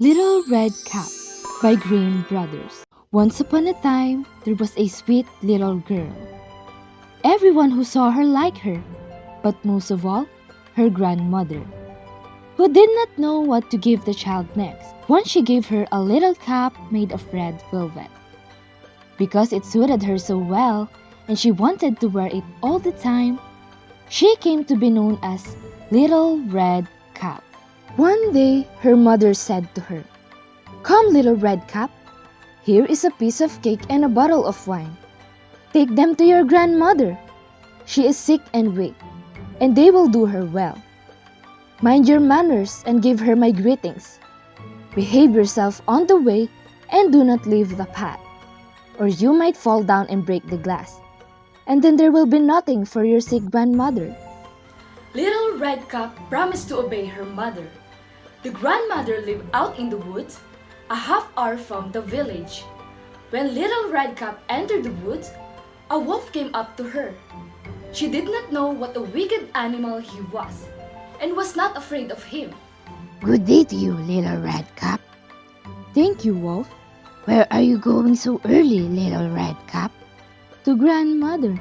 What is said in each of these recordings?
Little Red Cap by Grimm Brothers. Once upon a time, there was a sweet little girl. Everyone who saw her liked her, but most of all, her grandmother, who did not know what to give the child next. Once she gave her a little cap made of red velvet. Because it suited her so well, and she wanted to wear it all the time, she came to be known as Little Red Cap. One day, her mother said to her, "Come, little Red Cap, here is a piece of cake and a bottle of wine. Take them to your grandmother. She is sick and weak, and they will do her well. Mind your manners and give her my greetings. Behave yourself on the way and do not leave the path, or you might fall down and break the glass, and then there will be nothing for your sick grandmother." Little Red Cap promised to obey her mother. The grandmother lived out in the woods, a half hour from the village. When Little Red Cap entered the woods, a wolf came up to her. She did not know what a wicked animal he was, and was not afraid of him. Good day to you, little Red Cap. "Thank you, Wolf." Where are you going so early, little Red Cap? "To grandmother."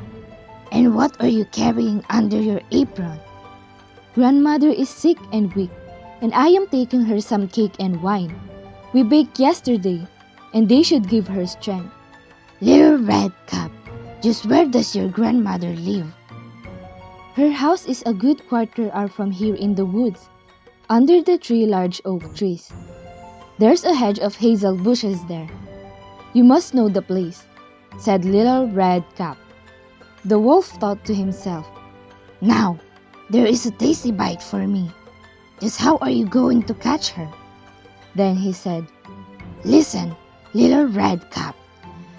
And what are you carrying under your apron? "Grandmother is sick and weak, and I am taking her some cake and wine. We baked yesterday, and they should give her strength." Little Red Cap, just where does your grandmother live? "Her house is a good quarter hour from here in the woods, under the three large oak trees. There's a hedge of hazel bushes there. You must know the place," said Little Red Cap. The wolf thought to himself, Now, there is a tasty bite for me. Just how are you going to catch her? Then he said, Listen, little Red Cap.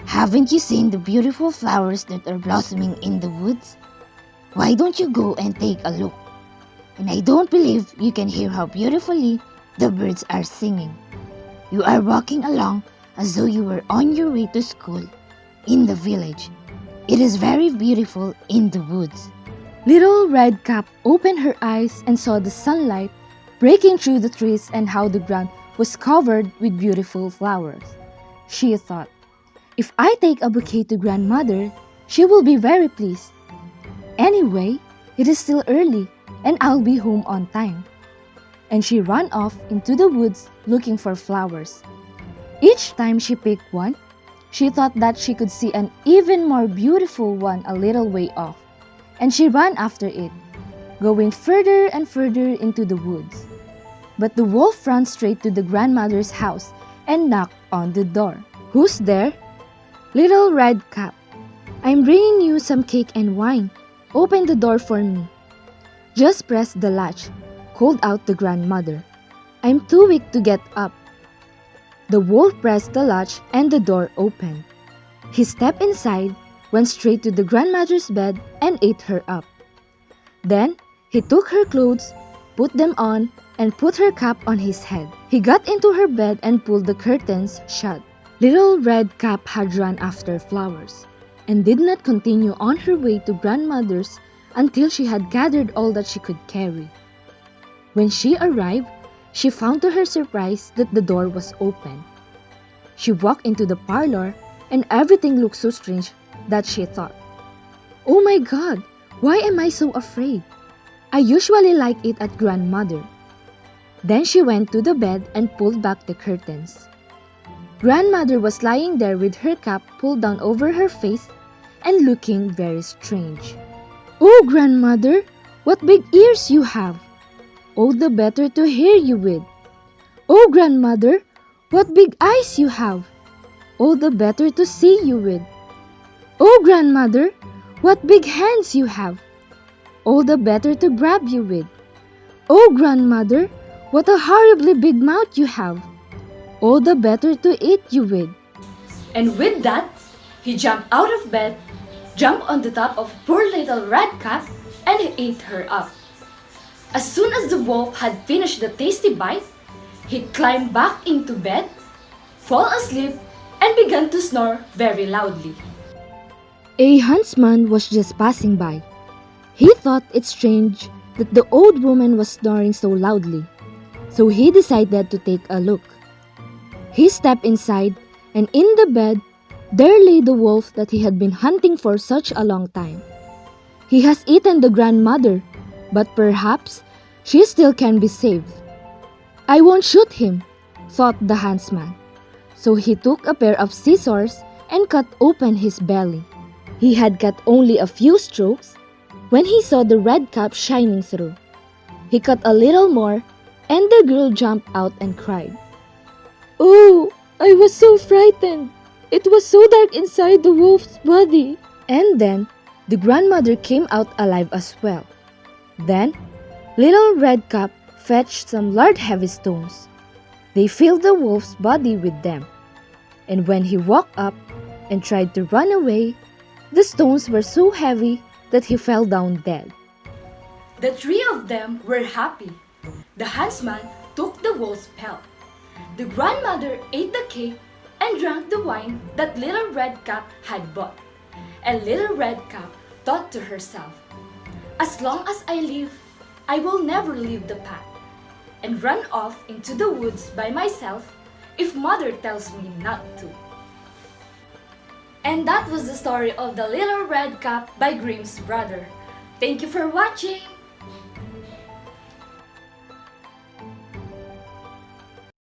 Haven't you seen the beautiful flowers that are blossoming in the woods? Why don't you go and take a look? And I don't believe you can hear how beautifully the birds are singing. You are walking along as though you were on your way to school in the village. It is very beautiful in the woods." Little Red Cap opened her eyes and saw the sunlight breaking through the trees and how the ground was covered with beautiful flowers. She thought, "If I take a bouquet to grandmother, she will be very pleased. Anyway, it is still early and I'll be home on time." And she ran off into the woods looking for flowers. Each time she picked one, she thought that she could see an even more beautiful one a little way off, and she ran after it, going further and further into the woods. But the wolf ran straight to the grandmother's house and knocked on the door. "Who's there?" "Little Red Cap. I'm bringing you some cake and wine. Open the door for me." "Just press the latch," called out the grandmother. "I'm too weak to get up." The wolf pressed the latch and the door opened. He stepped inside, went straight to the grandmother's bed and ate her up. Then he took her clothes, put them on, and put her cap on his head. He got into her bed and pulled the curtains shut. Little Red Cap had run after flowers, and did not continue on her way to grandmother's until she had gathered all that she could carry. When she arrived, she found to her surprise that the door was open. She walked into the parlor, and everything looked so strange that she thought, "Oh my God, why am I so afraid? I usually like it at grandmother." Then she went to the bed and pulled back the curtains. Grandmother was lying there with her cap pulled down over her face and looking very strange. "Oh, grandmother, what big ears you have! All the better to hear you with." "Oh, grandmother, what big eyes you have! All the better to see you with." "Oh, grandmother, what big hands you have! All the better to grab you with." "Oh, grandmother, what a horribly big mouth you have! All the better to eat you with." And with that, he jumped out of bed, jumped on the top of poor Little Red Cap, and he ate her up. As soon as the wolf had finished the tasty bite, he climbed back into bed, fell asleep, and began to snore very loudly. A huntsman was just passing by. He thought it strange that the old woman was snoring so loudly, so he decided to take a look. He stepped inside, and in the bed, there lay the wolf that he had been hunting for such a long time. He has eaten the grandmother, but perhaps she still can be saved. I won't shoot him, thought the huntsman. So he took a pair of scissors and cut open his belly. He had cut only a few strokes when he saw the red cap shining through. He cut a little more, and the girl jumped out and cried, "Oh, I was so frightened. It was so dark inside the wolf's body." And then the grandmother came out alive as well. Then Little Red Cap fetched some large heavy stones. They filled the wolf's body with them, and when he walked up and tried to run away, the stones were so heavy that he fell down dead. The three of them were happy. The huntsman took the wolf's pelt. The grandmother ate the cake and drank the wine that Little Red Cap had bought. And Little Red Cap thought to herself, "As long as I live, I will never leave the path and run off into the woods by myself if mother tells me not to." And that was the story of the Little Red Cap by Grimm's brother. Thank you for watching!